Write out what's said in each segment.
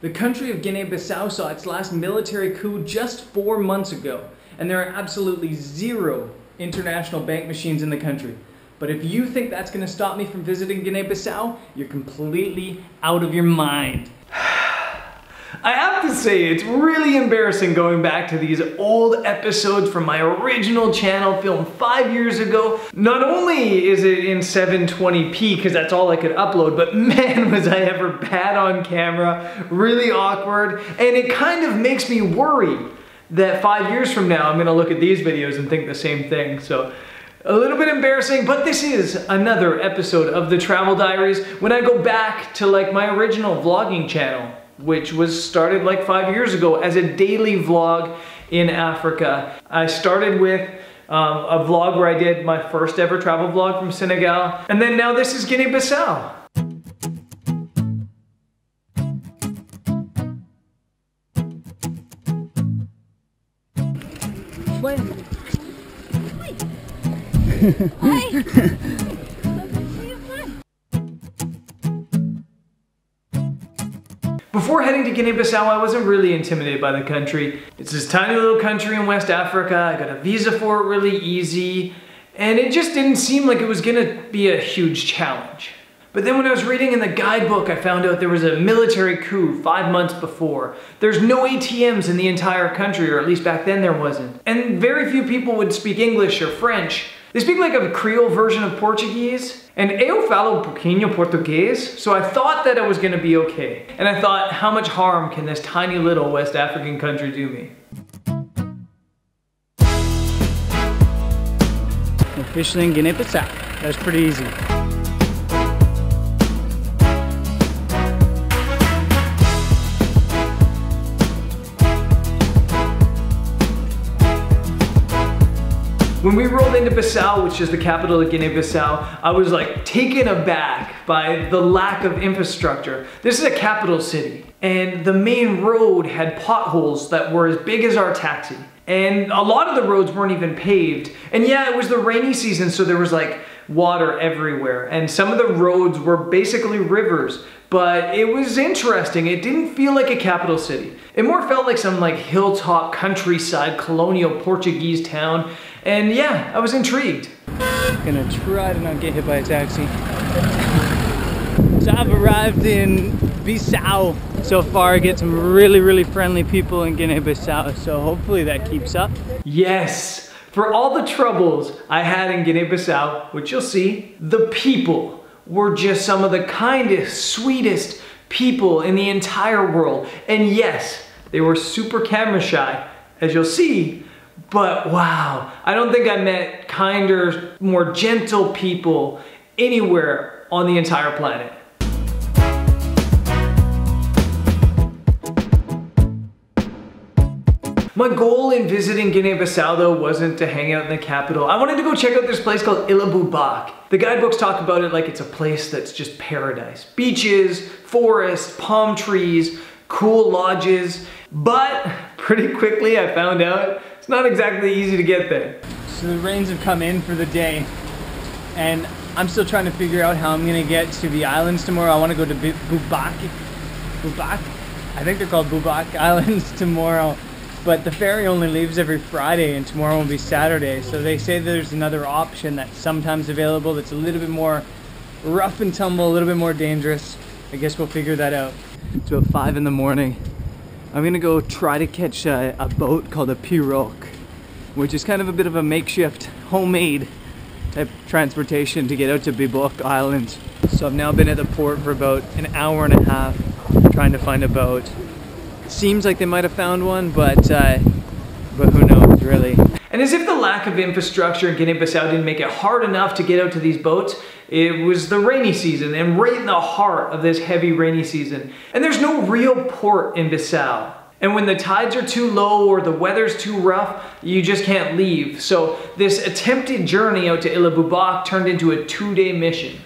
The country of Guinea Bissau saw its last military coup just 4 months ago, and there are absolutely zero international bank machines in the country. But if you think that's going to stop me from visiting Guinea Bissau, you're completely out of your mind. I have to say, it's really embarrassing going back to these old episodes from my original channel filmed 5 years ago. Not only is it in 720p, because that's all I could upload, but man, was I ever bad on camera, really awkward, and it kind of makes me worry that 5 years from now, I'm gonna look at these videos and think the same thing. So, a little bit embarrassing, but this is another episode of the Travel Diaries when I go back to like my original vlogging channel, which was started like 5 years ago as a daily vlog in Africa. I started with a vlog where I did my first ever travel vlog from Senegal, and then now this is Guinea Bissau. Before heading to Guinea Bissau, I wasn't really intimidated by the country. It's this tiny little country in West Africa. I got a visa for it really easy, and it just didn't seem like it was gonna be a huge challenge. But then when I was reading in the guidebook, I found out there was a military coup 5 months before. There's no ATMs in the entire country, or at least back then there wasn't. And very few people would speak English or French. They speak like a Creole version of Portuguese, and eu falo pouquinho português, so I thought that I was gonna be okay. And I thought, how much harm can this tiny little West African country do me? Officially in Guinea Bissau. That's pretty easy. When we rolled into Bissau, which is the capital of Guinea Bissau, I was like taken aback by the lack of infrastructure. This is a capital city, and the main road had potholes that were as big as our taxi. And a lot of the roads weren't even paved. And yeah, it was the rainy season, so there was like water everywhere. And some of the roads were basically rivers, but it was interesting. It didn't feel like a capital city. It more felt like some like hilltop countryside colonial Portuguese town. And yeah, I was intrigued. I'm gonna try to not get hit by a taxi. So I've arrived in Bissau. So far I get some really friendly people in Guinea Bissau, so hopefully that keeps up. Yes, for all the troubles I had in Guinea Bissau, which you'll see, the people were just some of the kindest, sweetest people in the entire world. And yes, they were super camera shy, as you'll see. But wow, I don't think I met kinder, more gentle people anywhere on the entire planet. My goal in visiting Guinea Bissau though wasn't to hang out in the capital. I wanted to go check out this place called Ilha Bubaque. The guidebooks talk about it like it's a place that's just paradise. Beaches, forest, palm trees, cool lodges. But pretty quickly I found out it's not exactly easy to get there. So the rains have come in for the day, and I'm still trying to figure out how I'm gonna get to the islands tomorrow. I want to go to Bubaque. I think they're called Bubaque Islands tomorrow. But the ferry only leaves every Friday, and tomorrow will be Saturday. So they say there's another option that's sometimes available that's a little bit more rough and tumble, a little bit more dangerous. I guess we'll figure that out. It's about 5 in the morning. I'm gonna go try to catch a boat called a pirogue, which is kind of a bit of a makeshift, homemade type transportation to get out to Bubaque Island. So I've now been at the port for about an hour and a half trying to find a boat. Seems like they might have found one, but who knows, really. And as if the lack of infrastructure in Guinea-Bissau didn't make it hard enough to get out to these boats, it was the rainy season, and right in the heart of this heavy rainy season. And there's no real port in Bissau. And when the tides are too low or the weather's too rough, you just can't leave. So this attempted journey out to Ilha Bubaque turned into a 2-day mission.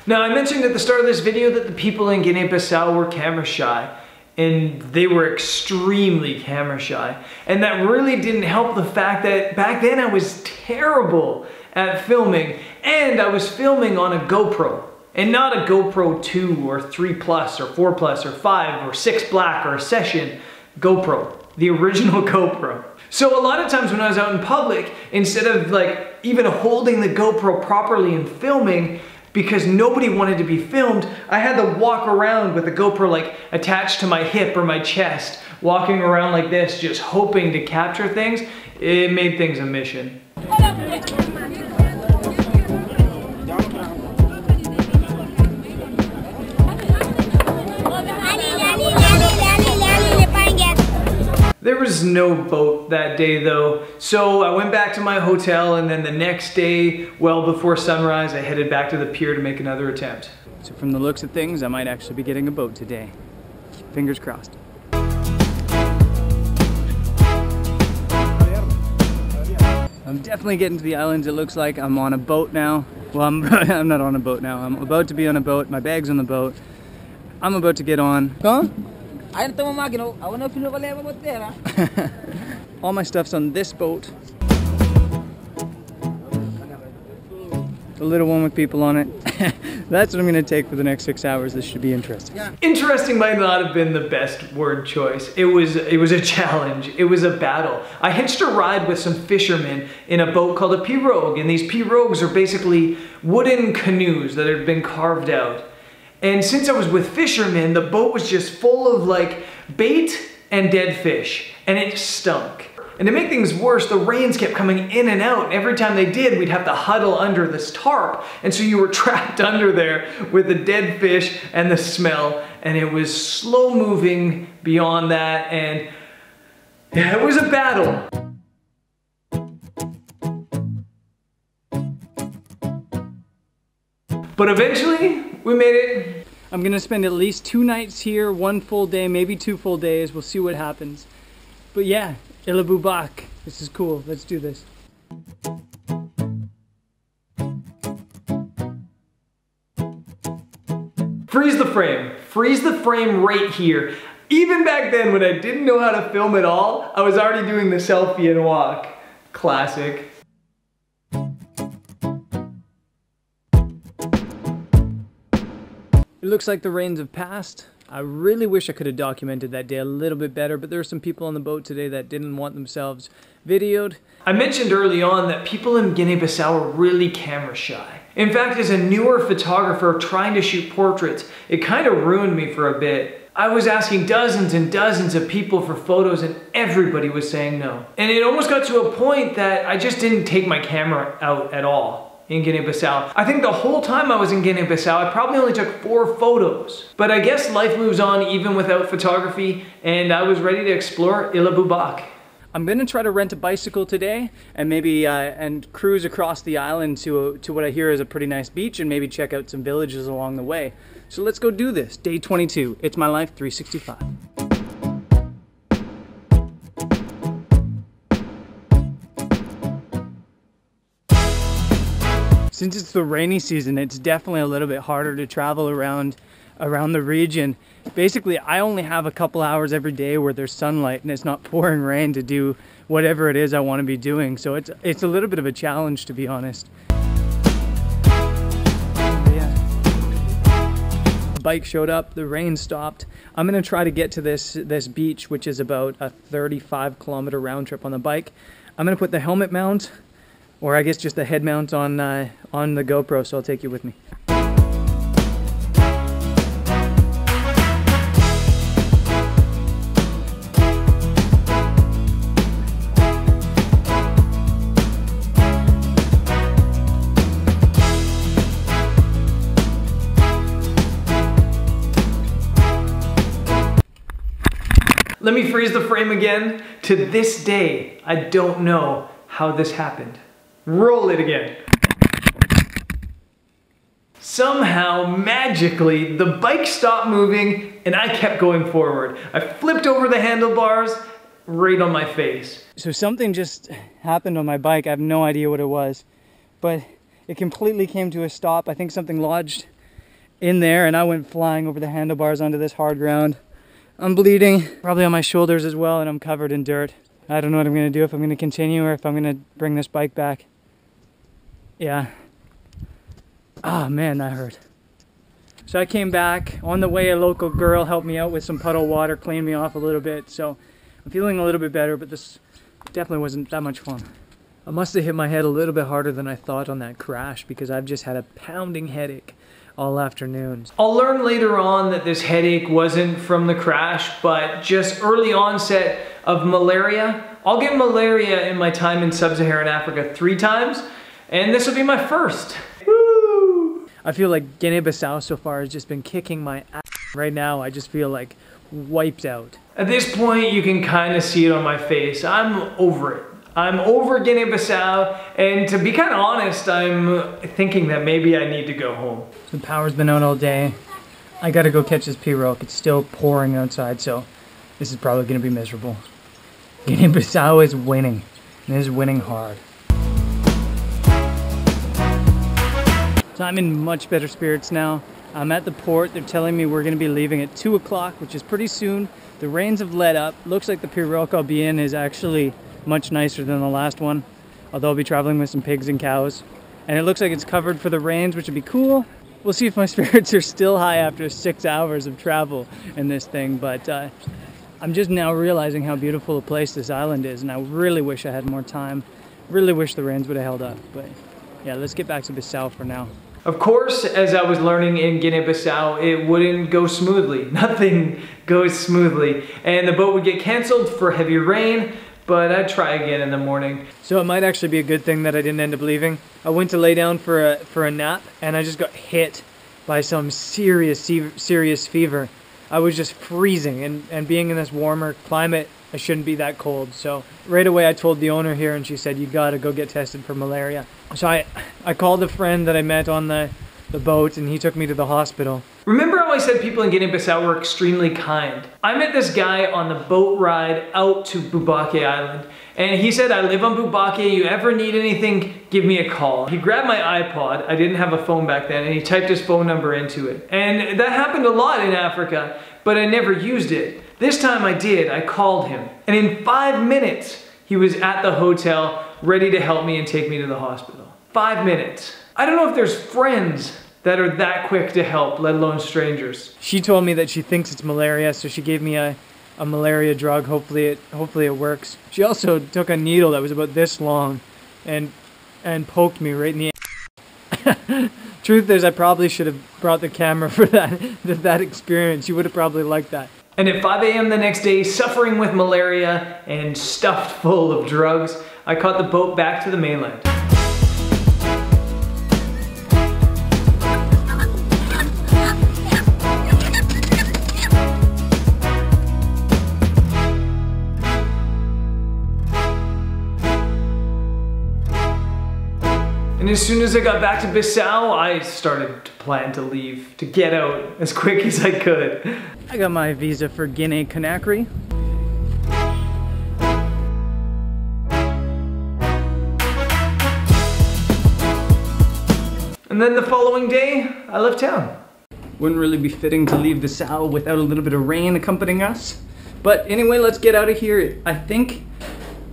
Now, I mentioned at the start of this video that the people in Guinea-Bissau were camera shy, and they were extremely camera shy. And that really didn't help the fact that back then I was terrible at filming, and I was filming on a GoPro. And not a GoPro 2 or 3 Plus or 4 Plus or 5 or 6 Black or a Session. GoPro. The original GoPro. So a lot of times when I was out in public, instead of like even holding the GoPro properly and filming, because nobody wanted to be filmed, I had to walk around with the GoPro like attached to my hip or my chest, walking around like this, just hoping to capture things. It made things a mission. There was no boat that day though, so I went back to my hotel, and then the next day, well before sunrise, I headed back to the pier to make another attempt. So from the looks of things, I might actually be getting a boat today. Fingers crossed. I'm definitely getting to the islands. It looks like I'm on a boat now. Well, I'm not on a boat now. I'm about to be on a boat. My bag's on the boat. I'm about to get on. Huh? All my stuff's on this boat. The little one with people on it. That's what I'm gonna take for the next 6 hours. This should be interesting. Interesting might not have been the best word choice. It was a challenge. It was a battle. I hitched a ride with some fishermen in a boat called a pirogue, and these pirogues are basically wooden canoes that had been carved out. And since I was with fishermen, the boat was just full of like bait and dead fish, and it stunk. And to make things worse, the rains kept coming in and out, and every time they did, we'd have to huddle under this tarp, and so you were trapped under there with the dead fish and the smell, and it was slow moving beyond that, and yeah, it was a battle. But eventually, we made it. I'm gonna spend at least 2 nights here, 1 full day, maybe 2 full days. We'll see what happens. But yeah, Ilha Bubaque. This is cool. Let's do this. Freeze the frame. Freeze the frame right here. Even back then when I didn't know how to film at all, I was already doing the selfie and walk. Classic. It looks like the rains have passed. I really wish I could have documented that day a little bit better, but there are some people on the boat today that didn't want themselves videoed. I mentioned early on that people in Guinea Bissau are really camera shy. In fact, as a newer photographer trying to shoot portraits, it kind of ruined me for a bit. I was asking dozens and dozens of people for photos, and everybody was saying no. And it almost got to a point that I just didn't take my camera out at all in Guinea Bissau. I think the whole time I was in Guinea Bissau, I probably only took 4 photos. But I guess life moves on even without photography, and I was ready to explore Ilha Bubaque. I'm gonna try to rent a bicycle today and maybe and cruise across the island to what I hear is a pretty nice beach, and maybe check out some villages along the way. So let's go do this. Day 22. It's my life 365. Since it's the rainy season, it's definitely a little bit harder to travel around the region. Basically, I only have a couple hours every day where there's sunlight and it's not pouring rain to do whatever it is I want to be doing. So it's a little bit of a challenge, to be honest. Yeah. The bike showed up, the rain stopped. I'm gonna try to get to this beach, which is about a 35-kilometer round trip on the bike. I'm gonna put the helmet mount, or I guess just the head mount on the GoPro, so I'll take you with me. Let me freeze the frame again. To this day, I don't know how this happened. Roll it again. Somehow, magically, the bike stopped moving and I kept going forward. I flipped over the handlebars right on my face. So something just happened on my bike. I have no idea what it was, but it completely came to a stop. I think something lodged in there and I went flying over the handlebars onto this hard ground. I'm bleeding, probably on my shoulders as well, and I'm covered in dirt. I don't know what I'm gonna do, if I'm gonna continue or if I'm gonna bring this bike back. Yeah. Oh man, that hurt. So I came back. On the way, a local girl helped me out with some puddle water, cleaned me off a little bit. So I'm feeling a little bit better, but this definitely wasn't that much fun. I must have hit my head a little bit harder than I thought on that crash because I've just had a pounding headache all afternoon. I'll learn later on that this headache wasn't from the crash, but just early onset of malaria. I'll get malaria in my time in Sub-Saharan Africa 3 times, and this will be my first. Woo! I feel like Guinea Bissau so far has just been kicking my ass. Right now, I just feel like wiped out. At this point, you can kind of see it on my face. I'm over it. I'm over Guinea Bissau, and to be kind of honest, I'm thinking that maybe I need to go home. The power's been out all day. I gotta go catch this pirogue. It's still pouring outside, so this is probably gonna be miserable. Guinea Bissau is winning, and it is winning hard. So I'm in much better spirits now. I'm at the port. They're telling me we're gonna be leaving at 2 o'clock, which is pretty soon. The rains have let up. Looks like the pirogue I'll be in is actually much nicer than the last one, although I'll be traveling with some pigs and cows. And it looks like it's covered for the rains, which would be cool. We'll see if my spirits are still high after 6 hours of travel in this thing, but I'm just now realizing how beautiful a place this island is, and I really wish I had more time. Really wish the rains would have held up, but yeah, let's get back to Bissau for now. Of course, as I was learning in Guinea-Bissau, it wouldn't go smoothly. Nothing goes smoothly, and the boat would get canceled for heavy rain, but I'd try again in the morning. So it might actually be a good thing that I didn't end up leaving. I went to lay down for a nap, and I just got hit by some serious fever. I was just freezing, and being in this warmer climate, I shouldn't be that cold. So right away I told the owner here, and she said, you gotta go get tested for malaria. So I called a friend that I met on the boat, and he took me to the hospital. Remember how I said people in Guinea-Bissau were extremely kind? I met this guy on the boat ride out to Bubaque Island, and he said, I live on Bubaque, you ever need anything, give me a call. He grabbed my iPod, I didn't have a phone back then, and he typed his phone number into it. And that happened a lot in Africa, but I never used it. This time I did, I called him, and in 5 minutes, he was at the hotel, ready to help me and take me to the hospital. 5 minutes. I don't know if there's friends that are that quick to help, let alone strangers. She told me that she thinks it's malaria, so she gave me a malaria drug. Hopefully it works. She also took a needle that was about this long and poked me right in the ass. Truth is, I probably should have brought the camera for that experience. You would have probably liked that. And at 5 a.m. the next day, suffering with malaria and stuffed full of drugs, I caught the boat back to the mainland. And as soon as I got back to Bissau, I started to plan to leave, to get out as quick as I could. I got my visa for Guinea Conakry. And then the following day, I left town. Wouldn't really be fitting to leave Bissau without a little bit of rain accompanying us. But anyway, let's get out of here. I think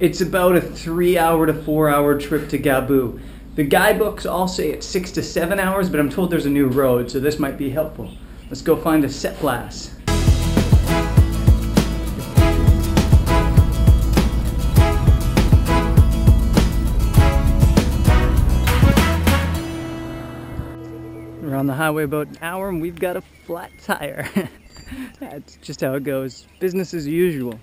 it's about a 3-hour to 4-hour trip to Gabu. The guidebooks all say it's 6 to 7 hours, but I'm told there's a new road, so this might be helpful. Let's go find a sept-place. We're on the highway about an hour and we've got a flat tire. That's just how it goes. Business as usual.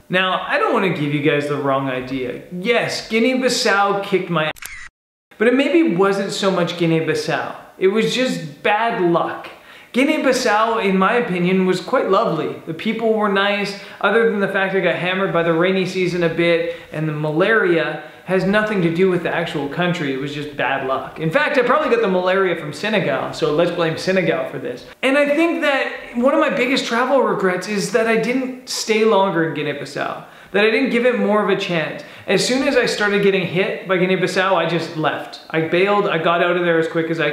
Now, I don't want to give you guys the wrong idea. Yes, Guinea-Bissau kicked my ass, but it maybe wasn't so much Guinea-Bissau. It was just bad luck. Guinea-Bissau, in my opinion, was quite lovely. The people were nice, other than the fact I got hammered by the rainy season a bit, and the malaria has nothing to do with the actual country. It was just bad luck. In fact, I probably got the malaria from Senegal, so let's blame Senegal for this. And I think that one of my biggest travel regrets is that I didn't stay longer in Guinea-Bissau, that I didn't give it more of a chance. As soon as I started getting hit by Guinea-Bissau, I just left. I bailed, I got out of there as quick as I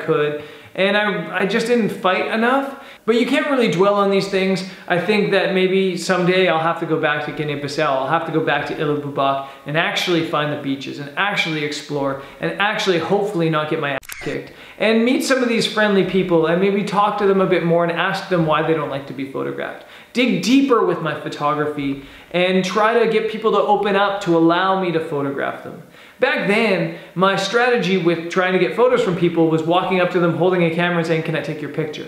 could, and I just didn't fight enough. But you can't really dwell on these things. I think that maybe someday I'll have to go back to Guinea Bissau. I'll have to go back to Ilha Bubaque and actually find the beaches and actually explore and actually hopefully not get my ass kicked and meet some of these friendly people and maybe talk to them a bit more and ask them why they don't like to be photographed. Dig deeper with my photography and try to get people to open up to allow me to photograph them. Back then, my strategy with trying to get photos from people was walking up to them, holding a camera and saying, "Can I take your picture?"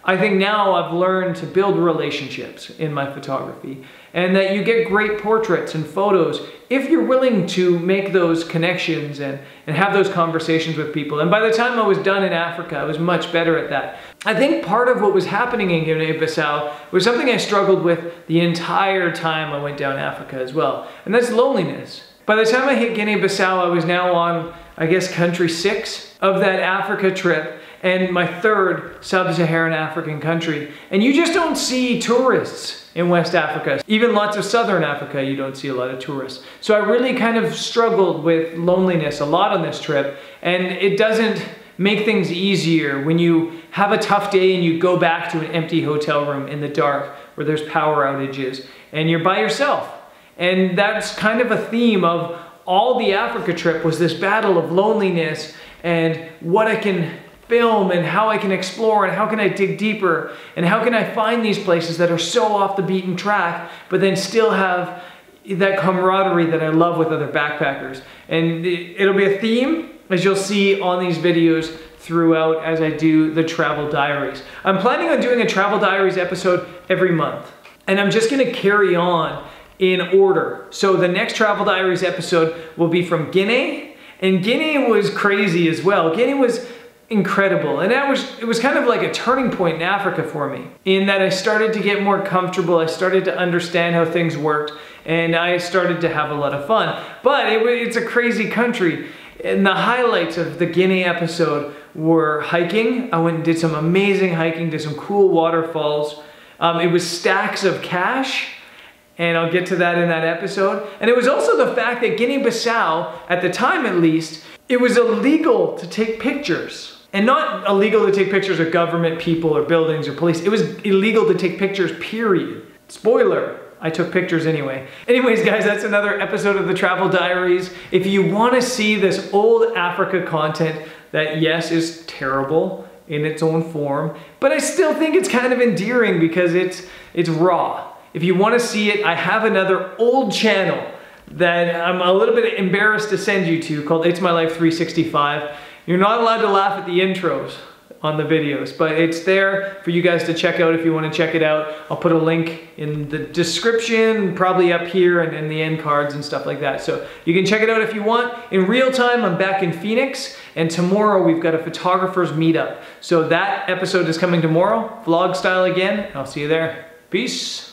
I think now I've learned to build relationships in my photography and that you get great portraits and photos if you're willing to make those connections and have those conversations with people. And by the time I was done in Africa, I was much better at that. I think part of what was happening in Guinea Bissau was something I struggled with the entire time I went down Africa as well, and that's loneliness. By the time I hit Guinea Bissau, I was now on, I guess, country 6 of that Africa trip, and my 3rd Sub-Saharan African country. And you just don't see tourists in West Africa. Even lots of Southern Africa, you don't see a lot of tourists. So I really kind of struggled with loneliness a lot on this trip, and it doesn't make things easier when you have a tough day and you go back to an empty hotel room in the dark where there's power outages and you're by yourself. And that's kind of a theme of all the Africa trip, was this battle of loneliness and what I can film and how I can explore and how can I dig deeper and how can I find these places that are so off the beaten track but then still have that camaraderie that I love with other backpackers. And it'll be a theme, as you'll see on these videos throughout as I do the travel diaries. I'm planning on doing a travel diaries episode every month, and I'm just gonna carry on in order. So the next travel diaries episode will be from Guinea, and Guinea was crazy as well. Guinea was incredible, and it was kind of like a turning point in Africa for me, in that I started to get more comfortable, I started to understand how things worked, and I started to have a lot of fun. But it's a crazy country, and the highlights of the Guinea episode were hiking. I went and did some amazing hiking, did some cool waterfalls. It was stacks of cash, and I'll get to that in that episode. And it was also the fact that Guinea Bissau, at the time at least, it was illegal to take pictures. And not illegal to take pictures of government, people, or buildings, or police. It was illegal to take pictures, period. Spoiler, I took pictures anyway. Anyways, guys, that's another episode of the Travel Diaries. If you want to see this old Africa content that, yes, is terrible in its own form, but I still think it's kind of endearing because it's raw. If you want to see it, I have another old channel that I'm a little bit embarrassed to send you to called It's My Life 365. You're not allowed to laugh at the intros on the videos, but it's there for you guys to check out if you want to check it out. I'll put a link in the description, probably up here and in the end cards and stuff like that. So you can check it out if you want. In real time, I'm back in Phoenix, and tomorrow we've got a photographer's meetup. So that episode is coming tomorrow, vlog style again. I'll see you there. Peace.